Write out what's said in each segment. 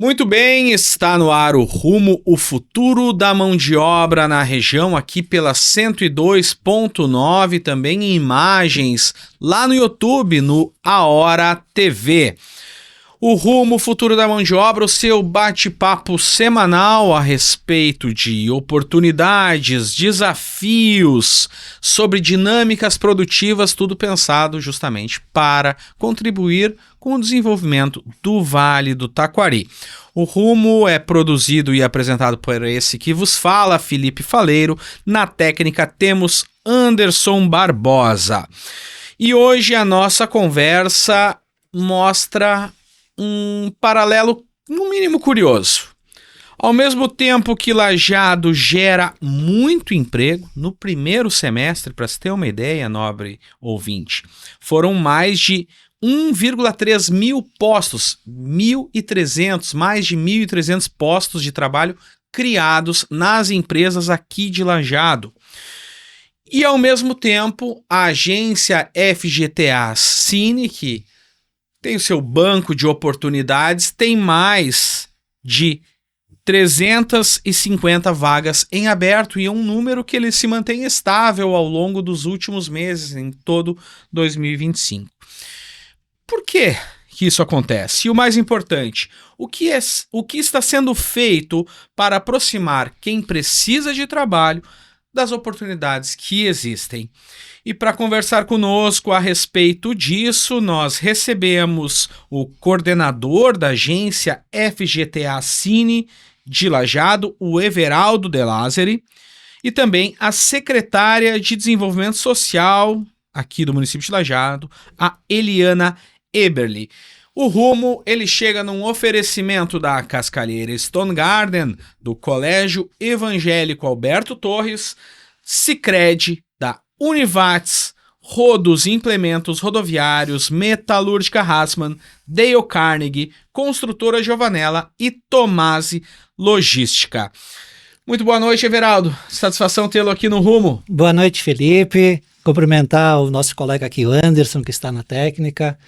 Muito bem, está no ar o Rumo, o futuro da mão de obra na região, aqui pela 102.9, também em imagens, lá no YouTube, no A Hora TV. O Rumo, o futuro da mão de obra, o seu bate-papo semanal a respeito de oportunidades, desafios, sobre dinâmicas produtivas, tudo pensado justamente para contribuir com o desenvolvimento do Vale do Taquari. O Rumo é produzido e apresentado por esse que vos fala, Felipe Faleiro. Na técnica temos Anderson Barbosa. E hoje a nossa conversa mostra um paralelo, no mínimo, curioso. Ao mesmo tempo que Lajeado gera muito emprego, no primeiro semestre, para se ter uma ideia, nobre ouvinte, foram mais de 1,3 mil postos, 1.300, mais de 1.300 postos de trabalho criados nas empresas aqui de Lajeado. E, ao mesmo tempo, a agência FGTA Cine, que tem o seu banco de oportunidades, tem mais de 350 vagas em aberto e é um número que ele se mantém estável ao longo dos últimos meses, em todo 2025. Por que isso acontece? E o mais importante, o que está sendo feito para aproximar quem precisa de trabalho das oportunidades que existem? E para conversar conosco a respeito disso, nós recebemos o coordenador da agência FGTA Cine de Lajeado, o Everaldo De Lázari, e também a secretária de Desenvolvimento Social aqui do município de Lajeado, a Eliana Eberli. O Rumo, ele chega num oferecimento da Cascalheira Stone Garden, do Colégio Evangélico Alberto Torres, Sicredi, da Univates, Rodos Implementos Rodoviários, Metalúrgica Hassmann, Dale Carnegie, Construtora Giovanella e Tomasi Logística. Muito boa noite, Everaldo. Satisfação tê-lo aqui no Rumo. Boa noite, Felipe. Cumprimentar o nosso colega aqui, o Anderson, que está na técnica.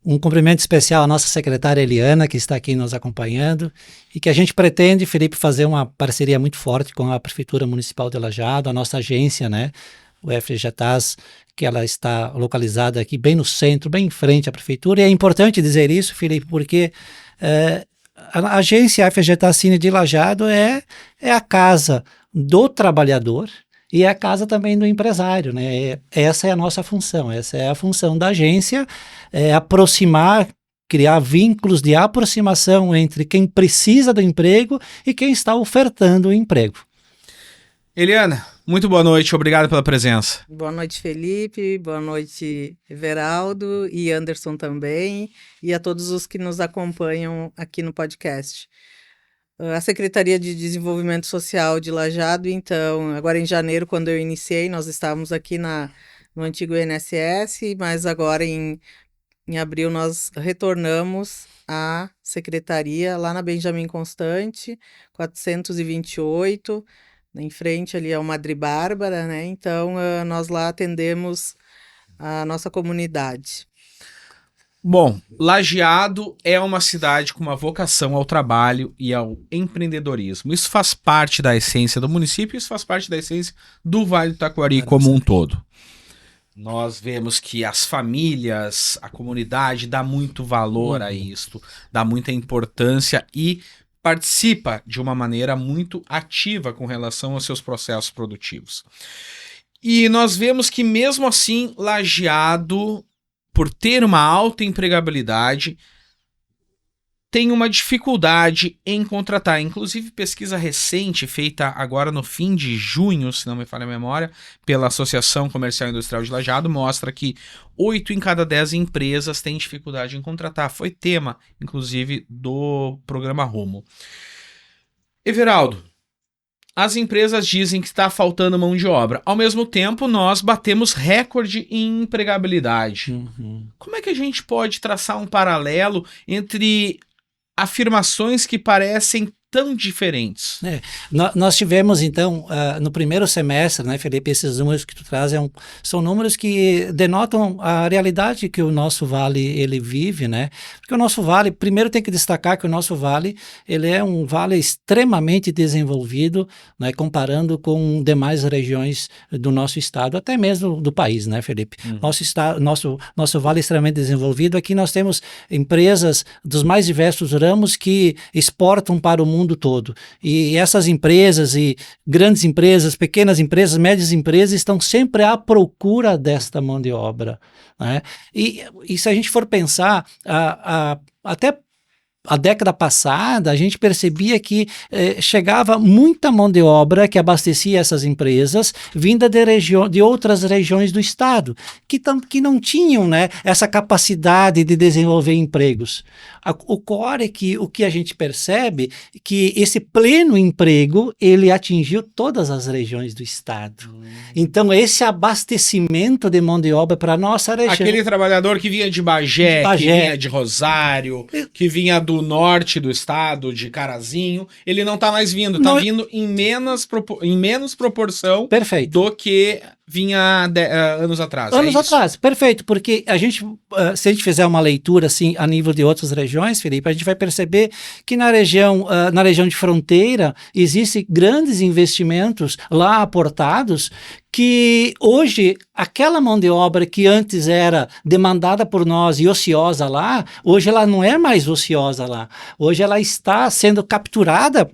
Um cumprimento especial à nossa secretária Eliana, que está aqui nos acompanhando, e que a gente pretende, Felipe, fazer uma parceria muito forte com a Prefeitura Municipal de Lajeado, a nossa agência, né, o FGTAS, que ela está localizada aqui bem no centro, bem em frente à Prefeitura. E é importante dizer isso, Felipe, porque a agência FGTAS Cine de Lajeado é a casa do trabalhador, e é a casa também do empresário, né? Essa é a nossa função, essa é a função da agência, aproximar, criar vínculos de aproximação entre quem precisa do emprego e quem está ofertando o emprego. Eliana, muito boa noite, obrigado pela presença. Boa noite, Felipe, boa noite, Everaldo e Anderson também, e a todos os que nos acompanham aqui no podcast. A Secretaria de Desenvolvimento Social de Lajeado, então, agora em janeiro, quando eu iniciei, nós estávamos aqui no antigo INSS, mas agora em abril nós retornamos à Secretaria, lá na Benjamin Constante, 428, em frente ali ao Madre Bárbara, né? Então, nós lá atendemos a nossa comunidade. Bom, Lajeado é uma cidade com uma vocação ao trabalho e ao empreendedorismo. Isso faz parte da essência do município, isso faz parte da essência do Vale do Taquari como um todo. Nós vemos que as famílias, a comunidade dá muito valor a isto, dá muita importância e participa de uma maneira muito ativa com relação aos seus processos produtivos. E nós vemos que mesmo assim, Lajeado, por ter uma alta empregabilidade, tem uma dificuldade em contratar. Inclusive, pesquisa recente, feita agora no fim de junho, se não me falha a memória, pela Associação Comercial e Industrial de Lajeado, mostra que 8 em cada 10 empresas têm dificuldade em contratar. Foi tema, inclusive, do programa Rumo. Everaldo, as empresas dizem que está faltando mão de obra. Ao mesmo tempo, nós batemos recorde em empregabilidade. Como é que a gente pode traçar um paralelo entre afirmações que parecem tão diferentes? Nós tivemos, então, no primeiro semestre, né, Felipe, esses números que tu traz são números que denotam a realidade que o nosso vale ele vive, né? Porque o nosso vale, primeiro tem que destacar que o nosso vale, ele é um vale extremamente desenvolvido, né, comparando com demais regiões do nosso estado, até mesmo do país, né, Felipe? Nosso vale é extremamente desenvolvido. Aqui nós temos empresas dos mais diversos ramos que exportam para o mundo todo. E essas empresas, e grandes empresas, pequenas empresas, médias empresas, estão sempre à procura desta mão de obra, né? E se a gente for pensar, até a década passada, a gente percebia que chegava muita mão de obra que abastecia essas empresas, vinda de outras regiões do estado, que não tinham, né, essa capacidade de desenvolver empregos. O core é que o que a gente percebe que esse pleno emprego, ele atingiu todas as regiões do estado. Então, esse abastecimento de mão de obra para a nossa região... Aquele trabalhador que vinha de Bagé, que vinha de Rosário, que vinha do norte do estado, de Carazinho, ele não está mais vindo, está vindo em menos proporção Perfeito. do que vinha anos atrás. Anos atrás, perfeito, porque a gente, se a gente fizer uma leitura assim a nível de outras regiões, Felipe, a gente vai perceber que na região de fronteira existem grandes investimentos lá aportados que hoje aquela mão de obra que antes era demandada por nós e ociosa lá, hoje ela não é mais ociosa lá. Hoje ela está sendo capturada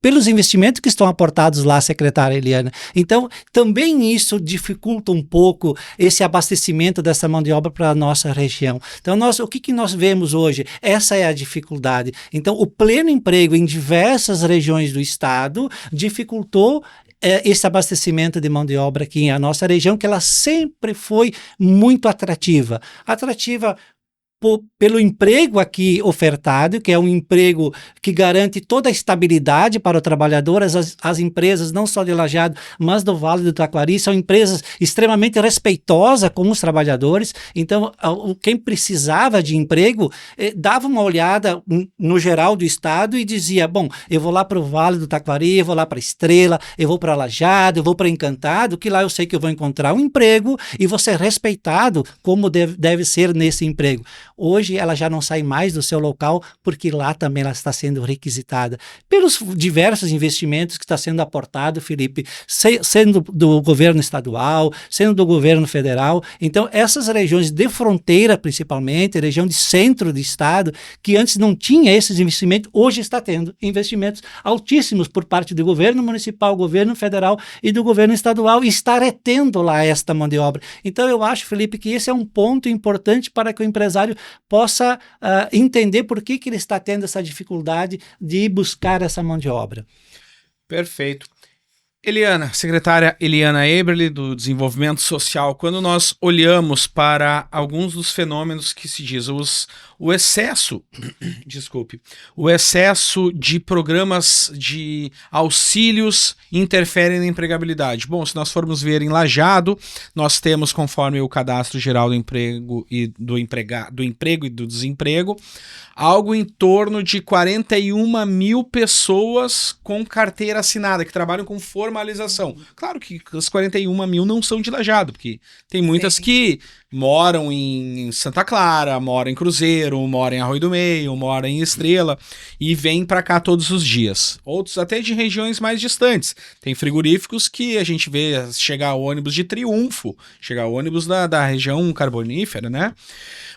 pelos investimentos que estão aportados lá, secretária Eliana. Então, também isso dificulta um pouco esse abastecimento dessa mão de obra para a nossa região. Então, o que nós vemos hoje? Essa é a dificuldade. Então, o pleno emprego em diversas regiões do estado dificultou esse abastecimento de mão de obra aqui na nossa região, que ela sempre foi muito atrativa. Atrativa pelo emprego aqui ofertado, que é um emprego que garante toda a estabilidade para o trabalhador. As empresas, não só de Lajeado, mas do Vale do Taquari, são empresas extremamente respeitosas com os trabalhadores. Então, quem precisava de emprego, dava uma olhada no geral do estado e dizia, bom, eu vou lá para o Vale do Taquari, eu vou lá para Estrela, eu vou para Lajeado, eu vou para Encantado, que lá eu sei que eu vou encontrar um emprego e vou ser respeitado como deve ser nesse emprego. Hoje ela já não sai mais do seu local, porque lá também ela está sendo requisitada pelos diversos investimentos que está sendo aportado, Felipe, sendo do governo estadual, sendo do governo federal. Então, essas regiões de fronteira, principalmente, região de centro do estado, que antes não tinha esses investimentos, hoje está tendo investimentos altíssimos por parte do governo municipal, governo federal e do governo estadual, e está retendo lá esta mão de obra. Então, eu acho, Felipe, que esse é um ponto importante para que o empresário possa entender por que ele está tendo essa dificuldade de buscar essa mão de obra. Perfeito. Eliana, secretária Eliana Eberle, do Desenvolvimento Social, quando nós olhamos para alguns dos fenômenos que se diz, o excesso de programas de auxílios interferem na empregabilidade. Bom, se nós formos ver em Lajeado, nós temos, conforme o Cadastro Geral do Emprego e do Emprego e do Desemprego, algo em torno de 41 mil pessoas com carteira assinada, que trabalham com formalização. Claro que as 41 mil não são de Lajeado, porque tem muitas que moram em Santa Clara, moram em Cruzeiro, moram em Arroio do Meio, moram em Estrela e vêm para cá todos os dias. Outros até de regiões mais distantes. Tem frigoríficos que a gente vê chegar ônibus de Triunfo, chegar ônibus da região carbonífera, né?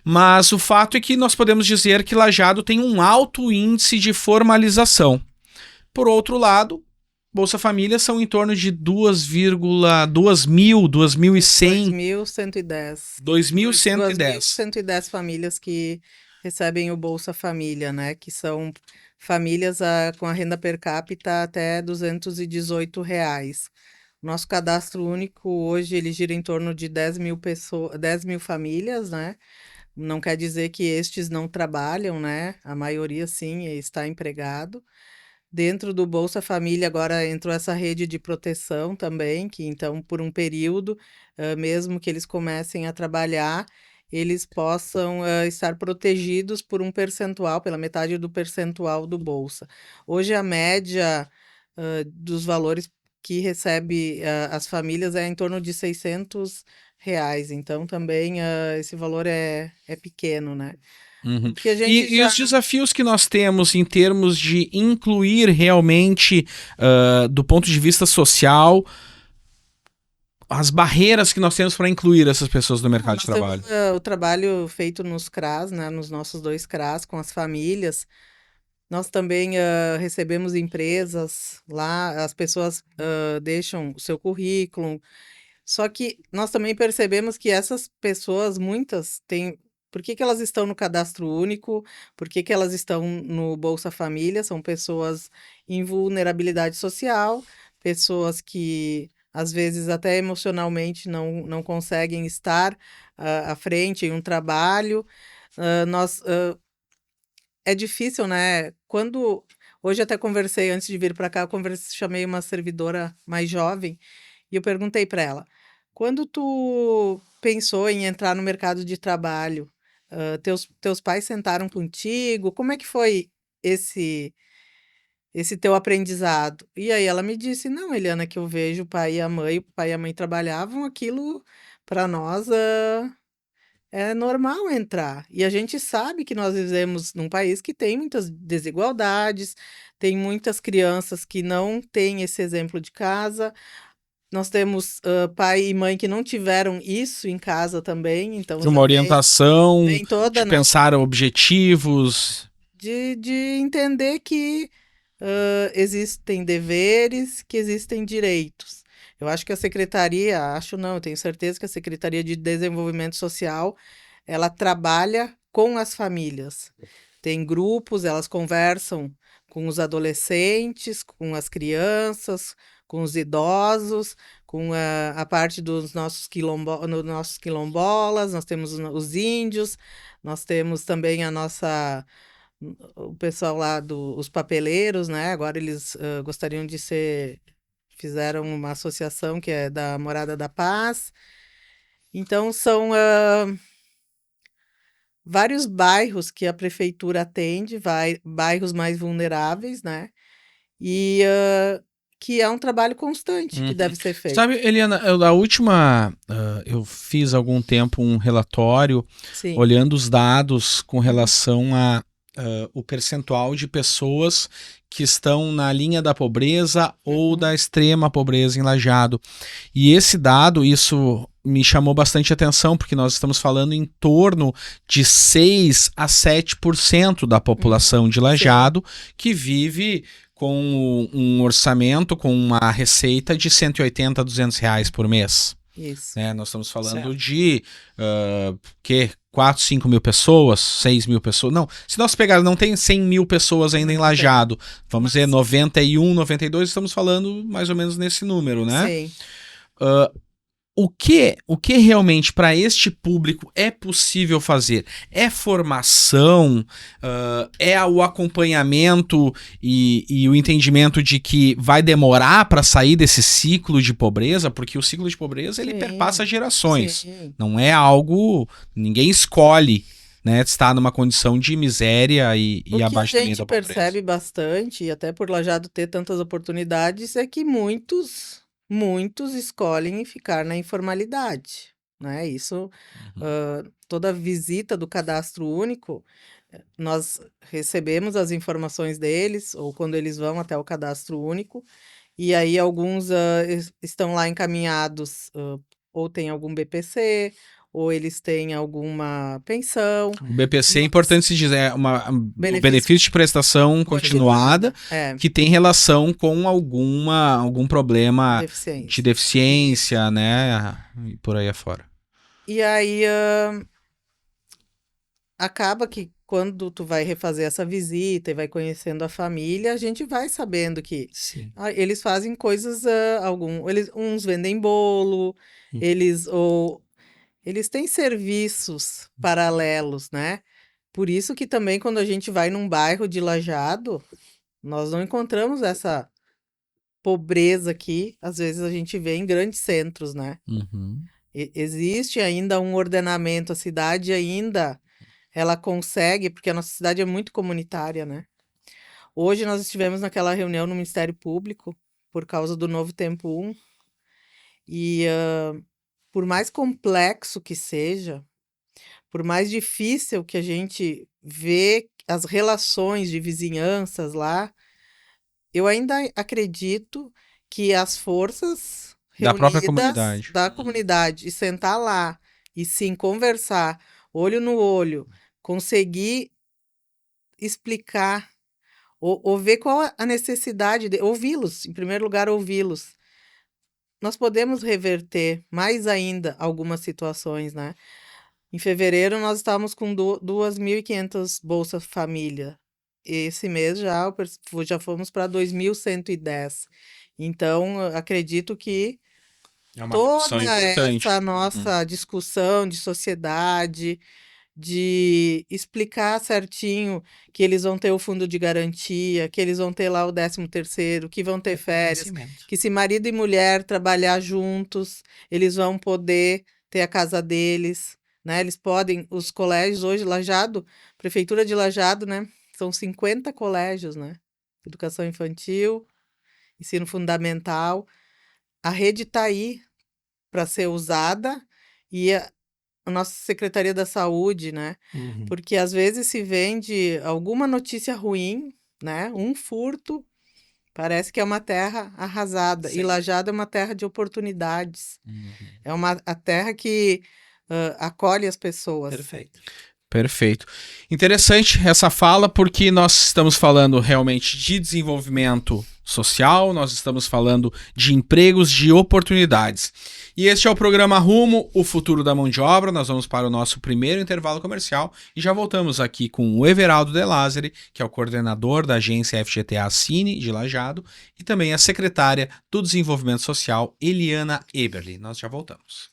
Mas o fato é que nós podemos dizer que Lajeado tem um alto índice de formalização. Por outro lado, Bolsa Família são em torno de 2.110. 2.110 famílias que recebem o Bolsa Família, né? Que são famílias com a renda per capita até R$218. Nosso cadastro único hoje ele gira em torno de 10 mil famílias, né? Não quer dizer que estes não trabalham, né? A maioria sim está empregado. Dentro do Bolsa Família agora entrou essa rede de proteção também, que então por um período, mesmo que eles comecem a trabalhar, eles possam estar protegidos por um percentual, pela metade do percentual do Bolsa. Hoje a média dos valores que recebe as famílias é em torno de R$ 600, então também esse valor é pequeno, né? Uhum. O que a gente E os desafios que nós temos em termos de incluir realmente, do ponto de vista social, as barreiras que nós temos para incluir essas pessoas no mercado de trabalho? Temos o trabalho feito nos CRAs, né, nos nossos 2 CRAs, com as famílias. Nós também recebemos empresas lá, as pessoas deixam o seu currículo. Só que nós também percebemos que essas pessoas, muitas, têm. Por que elas estão no cadastro único? Por que elas estão no Bolsa Família? São pessoas em vulnerabilidade social, pessoas que às vezes até emocionalmente não conseguem estar à frente em um trabalho. É difícil, né? Hoje até conversei, antes de vir para cá, chamei uma servidora mais jovem e eu perguntei para ela, quando tu pensou em entrar no mercado de trabalho, teus pais sentaram contigo? Como é que foi esse teu aprendizado? E aí ela me disse, não, Eliana, que eu vejo o pai e a mãe trabalhavam, aquilo para nós é normal entrar. E a gente sabe que nós vivemos num país que tem muitas desigualdades, tem muitas crianças que não têm esse exemplo de casa. Nós temos pai e mãe que não tiveram isso em casa também, então De já uma orientação, vem toda, de né? pensar objetivos. De entender que existem deveres, que existem direitos. Eu acho que a secretaria, acho não, eu tenho certeza que a Secretaria de Desenvolvimento Social, ela trabalha com as famílias. Tem grupos, elas conversam com os adolescentes, com as crianças, com os idosos, com a parte dos nossos quilombolas, nós temos os índios, nós temos também o pessoal lá os papeleiros, né? Agora eles gostariam de fizeram uma associação que é da Morada da Paz. Então são vários bairros que a prefeitura atende, bairros mais vulneráveis, né? E que é um trabalho constante que deve ser feito. Sabe, Eliana, eu fiz há algum tempo um relatório Sim. olhando os dados com relação a o percentual de pessoas que estão na linha da pobreza ou da extrema pobreza em Lajeado. E esse dado, isso me chamou bastante atenção, porque nós estamos falando em torno de 6 a 7% da população de Lajeado que vive com um orçamento, com uma receita de 180 a 200 reais por mês. Isso. Né? Nós estamos falando de 4, 5 mil pessoas, 6 mil pessoas. Não, se nós pegarmos, não tem 100 mil pessoas ainda em Lajeado. Vamos dizer 91, 92, estamos falando mais ou menos nesse número, né? Sim. O que realmente para este público é possível fazer? É formação? É o acompanhamento e o entendimento de que vai demorar para sair desse ciclo de pobreza? Porque o ciclo de pobreza ele perpassa gerações. Sim. Não é algo... Ninguém escolhe, né, estar numa condição de miséria e abaixo da linha da pobreza. O que a gente percebe bastante, e até por Lajeado ter tantas oportunidades, é que muitos escolhem ficar na informalidade, né? Isso, toda visita do cadastro único, nós recebemos as informações deles, ou quando eles vão até o cadastro único, e aí alguns estão lá encaminhados, ou tem algum BPC, ou eles têm alguma pensão. O BPC é importante se dizer, um benefício de prestação continuada que tem relação com algum problema de deficiência, né? E por aí afora. E aí acaba que quando tu vai refazer essa visita e vai conhecendo a família, a gente vai sabendo que eles fazem coisas, uns vendem bolo, eles têm serviços paralelos, né? Por isso que também quando a gente vai num bairro de Lajeado, nós não encontramos essa pobreza que às vezes a gente vê em grandes centros, né? Existe ainda um ordenamento, a cidade ainda, ela consegue, porque a nossa cidade é muito comunitária, né? Hoje nós estivemos naquela reunião no Ministério Público, por causa do Novo Tempo 1, e por mais complexo que seja, por mais difícil que a gente vê as relações de vizinhanças lá, eu ainda acredito que as forças Da própria reunidas comunidade. da comunidade e sentar lá e sim conversar, olho no olho, conseguir explicar ou ver qual a necessidade de ouvi-los, em primeiro lugar, ouvi-los. Nós podemos reverter mais ainda algumas situações, né? Em fevereiro, nós estávamos com 2.500 Bolsa Família. Esse mês já fomos para 2.110. Então, eu acredito que É uma redução toda importante. essa nossa discussão de sociedade, de explicar certinho que eles vão ter o fundo de garantia, que eles vão ter lá o 13º, que vão ter férias, Conhecimento. que se marido e mulher trabalhar juntos, eles vão poder ter a casa deles, né? Eles podem, os colégios hoje, Lajeado, Prefeitura de Lajeado, né? São 50 colégios, né? Educação infantil, ensino fundamental. A rede está aí para ser usada e a nossa Secretaria da Saúde, né? Uhum. Porque às vezes se vende alguma notícia ruim, né? Um furto, parece que é uma terra arrasada. Sim. E Lajeado é uma terra de oportunidades. Uhum. É a terra que acolhe as pessoas. Perfeito. Perfeito. Interessante essa fala, porque nós estamos falando realmente de desenvolvimento social, nós estamos falando de empregos, de oportunidades. E este é o programa Rumo, o futuro da mão de obra. Nós vamos para o nosso primeiro intervalo comercial e já voltamos aqui com o Everaldo De Lázari, que é o coordenador da agência FGTA Cine de Lajeado, e também a secretária do Desenvolvimento Social, Eliana Eberli. Nós já voltamos.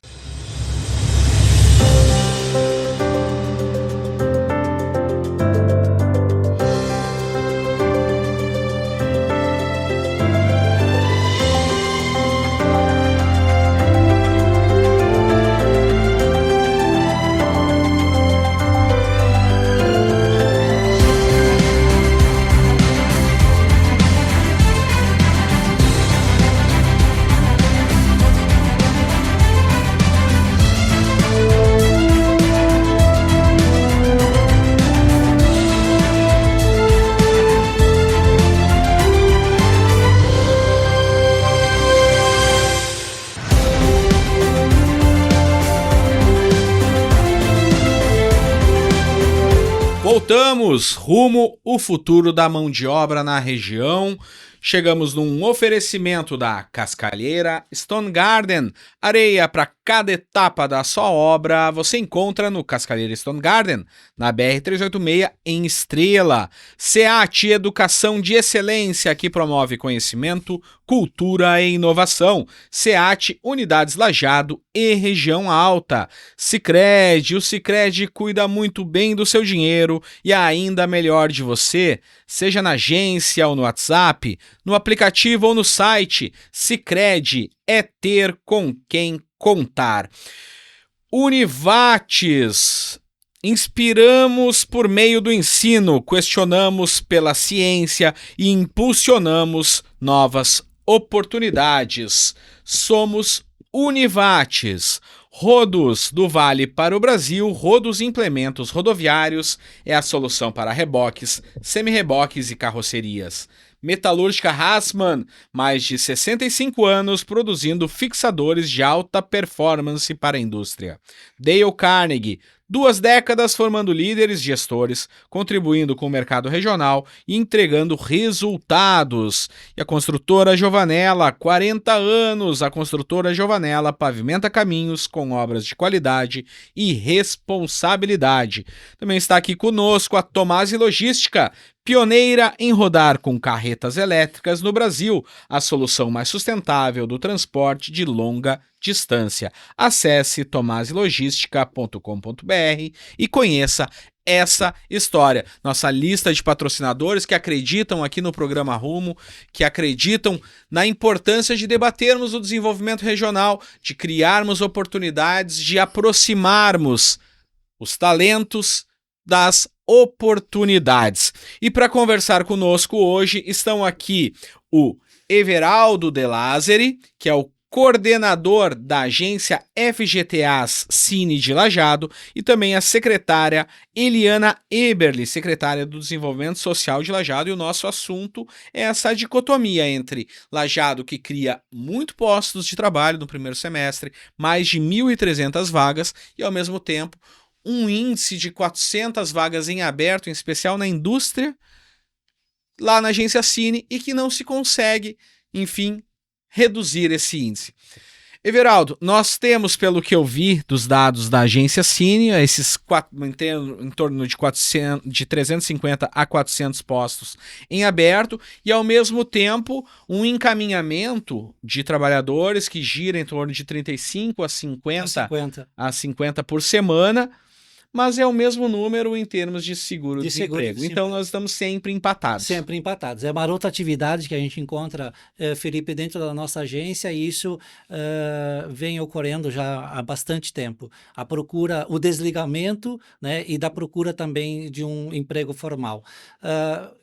Voltamos rumo o futuro da mão de obra na região. Chegamos num oferecimento da Cascalheira Stone Garden. Areia para cada etapa da sua obra você encontra no Cascalheira Stone Garden, na BR-386 em Estrela. SEAT Educação de Excelência, que promove conhecimento, cultura e inovação. SEAT Unidades Lajeado e Região Alta. Sicredi, o Sicredi cuida muito bem do seu dinheiro e ainda melhor de você, seja na agência ou no WhatsApp, no aplicativo ou no site. Sicredi é ter com quem contar. Univates. Inspiramos por meio do ensino, questionamos pela ciência e impulsionamos novas oportunidades. Somos Univates. Rodos do Vale para o Brasil, Rodos Implementos Rodoviários é a solução para reboques, semi-reboques e carrocerias. Metalúrgica Hassmann, mais de 65 anos produzindo fixadores de alta performance para a indústria. Dale Carnegie, 2 décadas formando líderes gestores, contribuindo com o mercado regional e entregando resultados. E a construtora Giovanella, 40 anos, a construtora Giovanella pavimenta caminhos com obras de qualidade e responsabilidade. Também está aqui conosco a Tomasi Logística, Pioneira em rodar com carretas elétricas no Brasil, a solução mais sustentável do transporte de longa distância. Acesse tomasilogistica.com.br e conheça essa história. Nossa lista de patrocinadores que acreditam aqui no programa Rumo, que acreditam na importância de debatermos o desenvolvimento regional, de criarmos oportunidades, de aproximarmos os talentos das oportunidades. E para conversar conosco hoje estão aqui o Everaldo De Lázari, que é o coordenador da agência FGTAs Cine de Lajeado, e também a secretária Eliana Eberle, secretária do Desenvolvimento Social de Lajeado, e o nosso assunto é essa dicotomia entre Lajeado, que cria muito postos de trabalho no primeiro semestre, mais de 1.300 vagas, e ao mesmo tempo um índice de 400 vagas em aberto, em especial na indústria, lá na agência Cine, e que não se consegue, enfim, reduzir esse índice. Everaldo, nós temos, pelo que eu vi dos dados da agência Cine, em torno de 350 a 400 postos em aberto e, ao mesmo tempo, um encaminhamento de trabalhadores que gira em torno de 35 a 50 por semana, mas é o mesmo número em termos de seguro-desemprego. Então, nós estamos sempre empatados. Sempre empatados. É uma outra atividade que a gente encontra, Felipe, dentro da nossa agência, e isso vem ocorrendo já há bastante tempo. A procura, o desligamento, né, e da procura também de um emprego formal.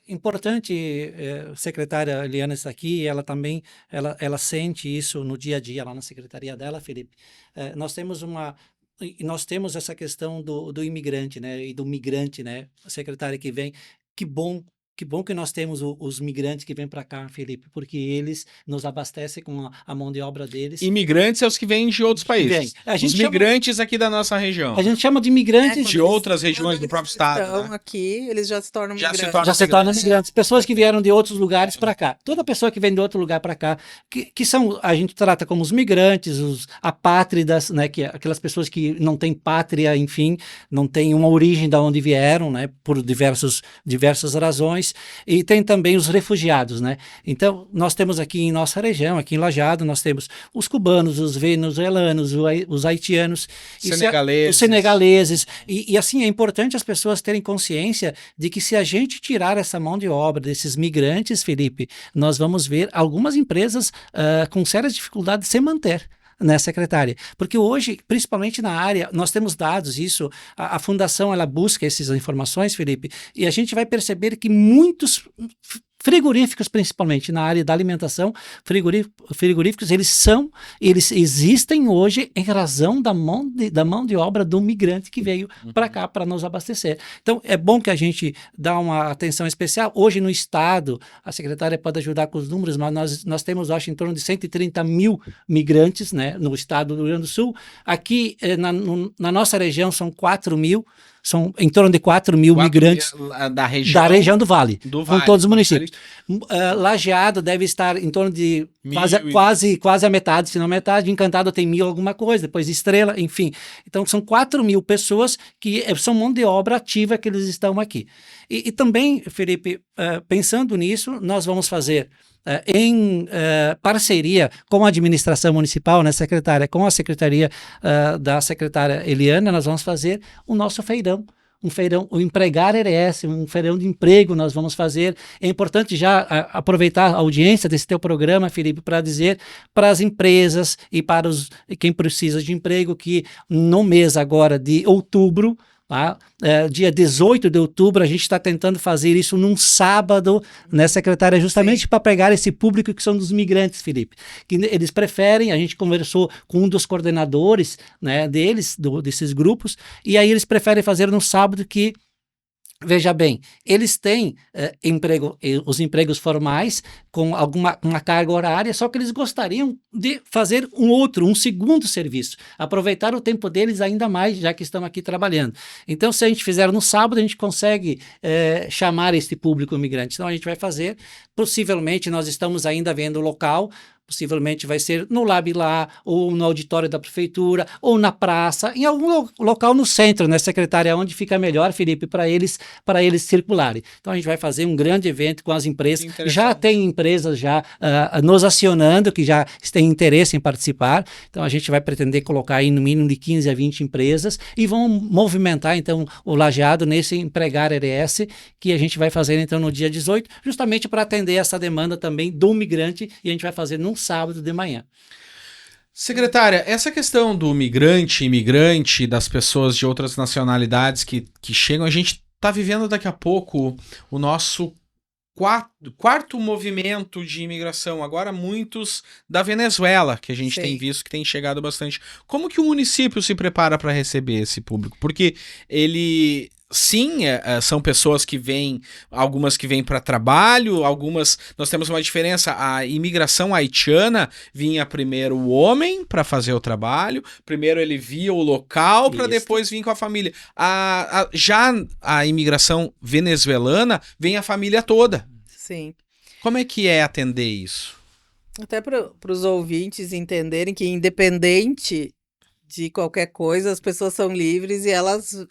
Importante, a secretária Eliana está aqui, ela também ela sente isso no dia a dia, lá na secretaria dela, Felipe. Nós temos essa questão do imigrante, né, e do migrante, né, a secretária que vem, que bom que nós temos os migrantes que vêm para cá, Felipe, porque eles nos abastecem com a mão de obra deles. Imigrantes é os que vêm de outros países. Os migrantes aqui da nossa região. A gente chama de migrantes de outras regiões do próprio estado. Então, né? Aqui, eles já se tornam migrantes. Já se tornam migrantes. Pessoas que vieram de outros lugares para cá. Toda pessoa que vem de outro lugar para cá, que são, a gente trata como os migrantes, os apátridas, né, que aquelas pessoas que não têm pátria, enfim, não têm uma origem de onde vieram, né, por diversas razões. E tem também os refugiados, né? Então, nós temos aqui em nossa região, aqui em Lajeado, nós temos os cubanos, os venezuelanos, os haitianos, os senegaleses. E assim, é importante as pessoas terem consciência de que se a gente tirar essa mão de obra desses migrantes, Felipe, nós vamos ver algumas empresas com sérias dificuldades de se manter, né, secretária? Porque hoje, principalmente na área, nós temos dados, isso, a fundação, ela busca essas informações, Felipe, e a gente vai perceber que muitos frigoríficos, principalmente na área da alimentação, frigoríficos, eles existem hoje em razão da mão de obra do migrante que veio para cá para nos abastecer. Então, é bom que a gente dá uma atenção especial. Hoje no estado, a secretária pode ajudar com os números, mas nós temos, acho, em torno de 130 mil migrantes, né, no estado do Rio Grande do Sul. Aqui, na nossa região, são 4 mil, são em torno de 4 mil migrantes da região do Vale, com todos os municípios. Lajeado deve estar em torno de quase a metade, se não metade. Encantado tem 1.000 alguma coisa, depois Estrela, enfim. Então são 4 mil pessoas que são mão de obra ativa que eles estão aqui. E também, Felipe, pensando nisso, nós vamos fazer em parceria com a administração municipal, né, secretária, com a secretaria da secretária Eliana, nós vamos fazer o nosso feirão. O Empregar RS, um feirão de emprego nós vamos fazer. É importante já aproveitar a audiência desse teu programa, Felipe, para dizer para as empresas e para quem precisa de emprego que no mês agora de outubro, dia 18 de outubro, a gente está tentando fazer isso num sábado, né, secretária, justamente para pegar esse público que são dos migrantes, Felipe, que eles preferem. A gente conversou com um dos coordenadores, né, desses grupos, e aí eles preferem fazer no sábado, que, veja bem, eles têm os empregos formais com uma carga horária, só que eles gostariam de fazer um segundo serviço, aproveitar o tempo deles ainda mais, já que estão aqui trabalhando. Então, se a gente fizer no sábado, a gente consegue chamar esse público imigrante. Então, a gente vai fazer, possivelmente, nós estamos ainda vendo o local, possivelmente vai ser no Lab lá, ou no auditório da prefeitura, ou na praça, em algum local no centro, né, secretária, onde fica melhor, Felipe, para eles circularem. Então a gente vai fazer um grande evento com as empresas. Já tem empresas já nos acionando, que já têm interesse em participar. Então a gente vai pretender colocar aí no mínimo de 15 a 20 empresas e vão movimentar então o Lajeado nesse Empregar RS que a gente vai fazer então no dia 18, justamente para atender essa demanda também do migrante, e a gente vai fazer num sábado de manhã. Secretária, essa questão do migrante, imigrante, das pessoas de outras nacionalidades que chegam, a gente está vivendo daqui a pouco o nosso quarto movimento de imigração, agora muitos da Venezuela, que a gente tem visto que tem chegado bastante. Como que o município se prepara para receber esse público? Porque ele... Sim, são pessoas que vêm, algumas que vêm para trabalho, algumas... Nós temos uma diferença, a imigração haitiana vinha primeiro o homem para fazer o trabalho, primeiro ele via o local para depois vir com a família. Já a imigração venezuelana vem a família toda. Sim. Como é que é atender isso? Até para os ouvintes entenderem que independente de qualquer coisa, as pessoas são livres e elas...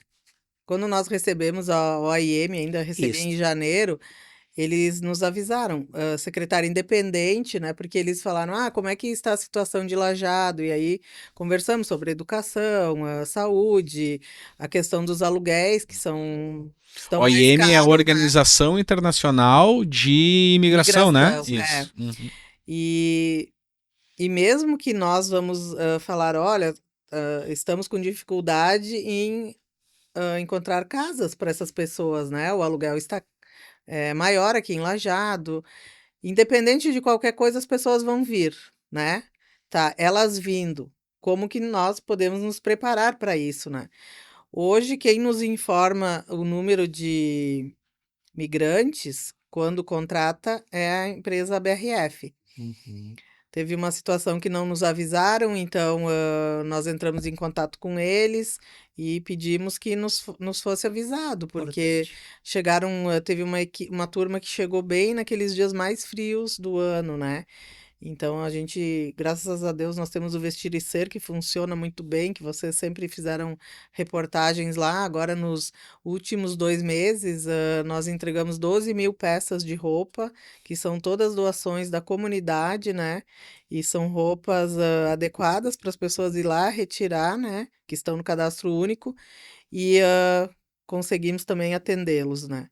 Quando nós recebemos a OIM, ainda recebi em janeiro, eles nos avisaram, secretária independente, né? Porque eles falaram, como é que está a situação de Lajeado? E aí conversamos sobre educação, a saúde, a questão dos aluguéis, que estão OIM mais caros, é a Organização Internacional de Imigração, né? Isso. Uhum. E mesmo que nós vamos falar, olha, estamos com dificuldade em encontrar casas para essas pessoas, né? O aluguel está maior aqui em Lajeado. Independente de qualquer coisa, as pessoas vão vir, né? Tá, elas vindo. Como que nós podemos nos preparar para isso, né? Hoje, quem nos informa o número de migrantes, quando contrata, é a empresa BRF. Uhum. Teve uma situação que não nos avisaram, então nós entramos em contato com eles e pedimos que nos fosse avisado, porque teve uma turma que chegou bem naqueles dias mais frios do ano, né? Então a gente, graças a Deus, nós temos o Vestir e Ser, que funciona muito bem, que vocês sempre fizeram reportagens lá. Agora, nos últimos 2 meses, nós entregamos 12 mil peças de roupa, que são todas doações da comunidade, né? E são roupas adequadas para as pessoas ir lá retirar, né? Que estão no cadastro único, e conseguimos também atendê-los, né?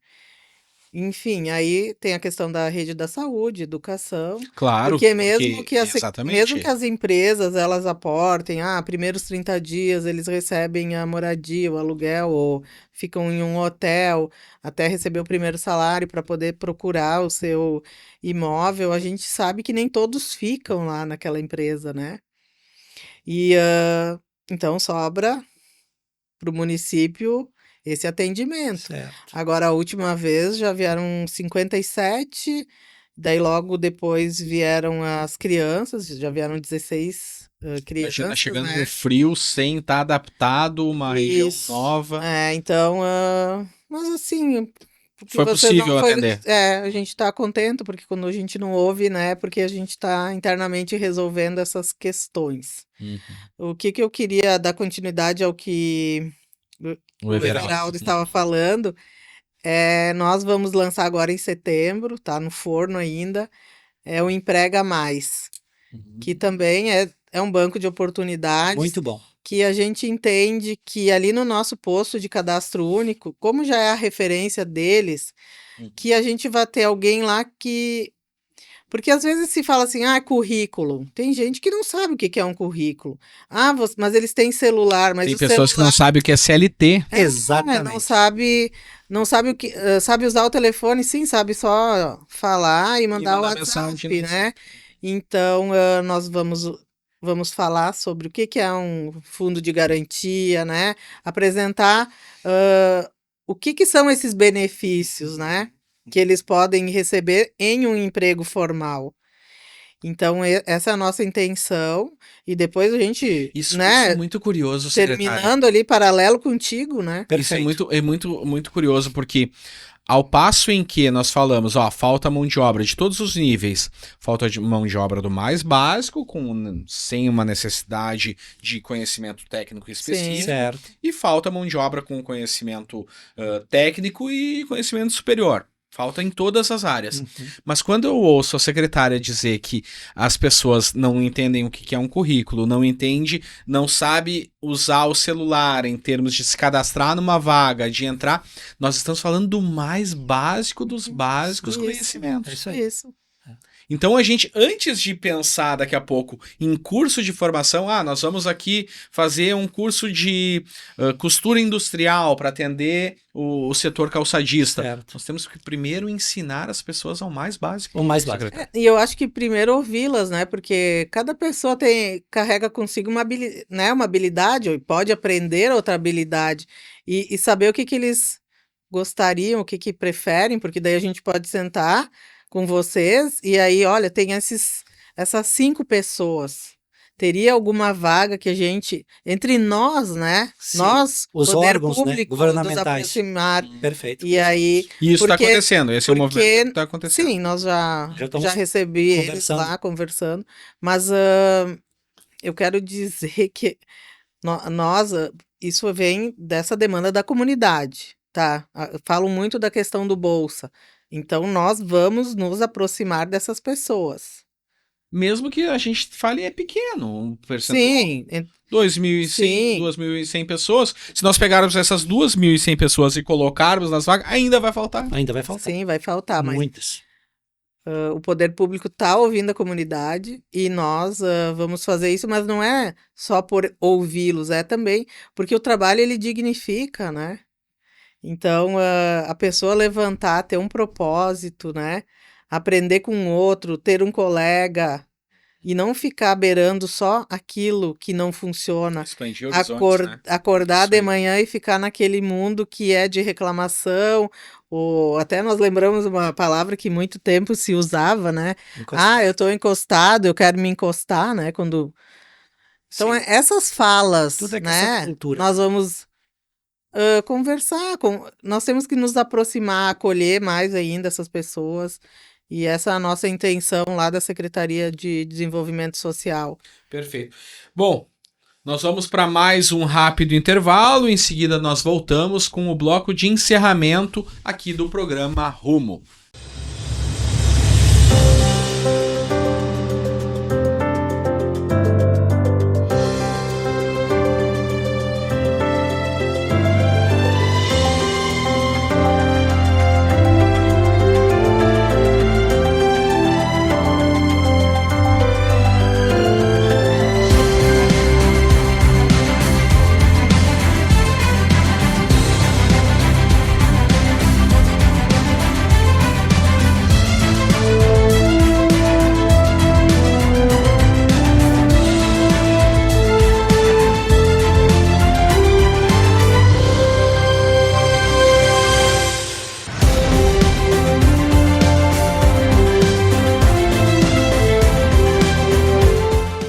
Enfim, aí tem a questão da rede da saúde, educação. Claro, Porque mesmo que exatamente. as empresas elas aportem, primeiros 30 dias eles recebem a moradia, o aluguel, ou ficam em um hotel até receber o primeiro salário para poder procurar o seu imóvel, a gente sabe que nem todos ficam lá naquela empresa, né? E então sobra para o município esse atendimento. Certo. Agora, a última vez já vieram 57, daí logo depois vieram as crianças, já vieram 16 crianças, Imagina, chegando né? no frio, sem estar adaptado, uma região nova. Então, mas assim... Foi possível atender. A gente está contente, porque quando a gente não ouve, né? Porque a gente está internamente resolvendo essas questões. Uhum. O que eu queria dar continuidade ao que... O Everaldo estava falando, nós vamos lançar agora em setembro, tá no forno ainda, é o Emprega Mais, que também é um banco de oportunidades. Muito bom. Que a gente entende que ali no nosso posto de cadastro único, como já é a referência deles, que a gente vai ter alguém lá que... Porque às vezes se fala assim, currículo. Tem gente que não sabe o que é um currículo. Mas eles têm celular, mas tem o pessoas celular... que não sabem o que é CLT. Exatamente. Não sabe o que, sabe usar o telefone, sim, sabe só falar e mandar o WhatsApp, mensagem, né? Então, nós vamos falar sobre o que é um fundo de garantia, né? Apresentar o que são esses benefícios, né? Que eles podem receber em um emprego formal. Então, essa é a nossa intenção. E depois a gente, isso né? É muito curioso, secretária. Terminando ali, paralelo contigo, né? Perfeito. Isso é muito curioso, porque Ao passo em que nós falamos, falta mão de obra de todos os níveis, falta de mão de obra do mais básico, sem uma necessidade de conhecimento técnico específico, Sim. Certo. e falta mão de obra com conhecimento técnico e conhecimento superior. Falta em todas as áreas. Mas quando eu ouço a secretária dizer que as pessoas não entendem o que é um currículo, não sabe usar o celular em termos de se cadastrar numa vaga, de entrar, nós estamos falando do mais básico dos básicos Isso. conhecimentos. É isso aí. Isso. Então a gente, antes de pensar daqui a pouco em curso de formação, nós vamos aqui fazer um curso de costura industrial para atender o setor calçadista. Certo. Nós temos que primeiro ensinar as pessoas ao mais básico. O mais básico. secretário. E eu acho que primeiro ouvi-las, né? Porque cada pessoa carrega consigo uma habilidade, ou pode aprender outra habilidade. E saber o que eles gostariam, o que preferem, porque daí a gente pode sentar com vocês, e aí, olha, tem essas 5 pessoas. Teria alguma vaga que a gente, entre nós, né? Sim, Nós, os poder órgãos, né, público, governamentais. nos aproximar. Perfeito. E aí, E isso está Porque- acontecendo, esse é o movimento porque, que está acontecendo. sim, nós Já estamos já recebi eles conversando. lá conversando, mas eu quero dizer que nós, isso vem dessa demanda da comunidade, tá? Falo muito da questão do Bolsa. Então, nós vamos nos aproximar dessas pessoas. Mesmo que a gente fale é pequeno, um percentual. Sim, 2.100, Sim. 2.100 pessoas. Se nós pegarmos essas 2.100 pessoas e colocarmos nas vagas, ainda vai faltar. Ainda vai faltar. sim, vai faltar, mas Muitas. o poder público está ouvindo a comunidade e nós vamos fazer isso, mas não é só por ouvi-los, é também porque o trabalho ele dignifica, né? Então, a pessoa levantar, ter um propósito, né? Aprender com o outro, ter um colega e não ficar beirando só aquilo que não funciona. Expandir horizontes, né? Acordar Isso de aí. manhã e ficar naquele mundo que é de reclamação, ou até nós lembramos uma palavra que muito tempo se usava, né? Eu tô encostado, eu quero me encostar, né? Então, Sim. essas falas, Tudo é questão de né? cultura. Nós vamos conversar, nós temos que nos aproximar, acolher mais ainda essas pessoas, e essa é a nossa intenção lá da Secretaria de Desenvolvimento Social. Perfeito. Bom, nós vamos para mais um rápido intervalo. Em seguida, nós voltamos com o bloco de encerramento aqui do programa Rumo.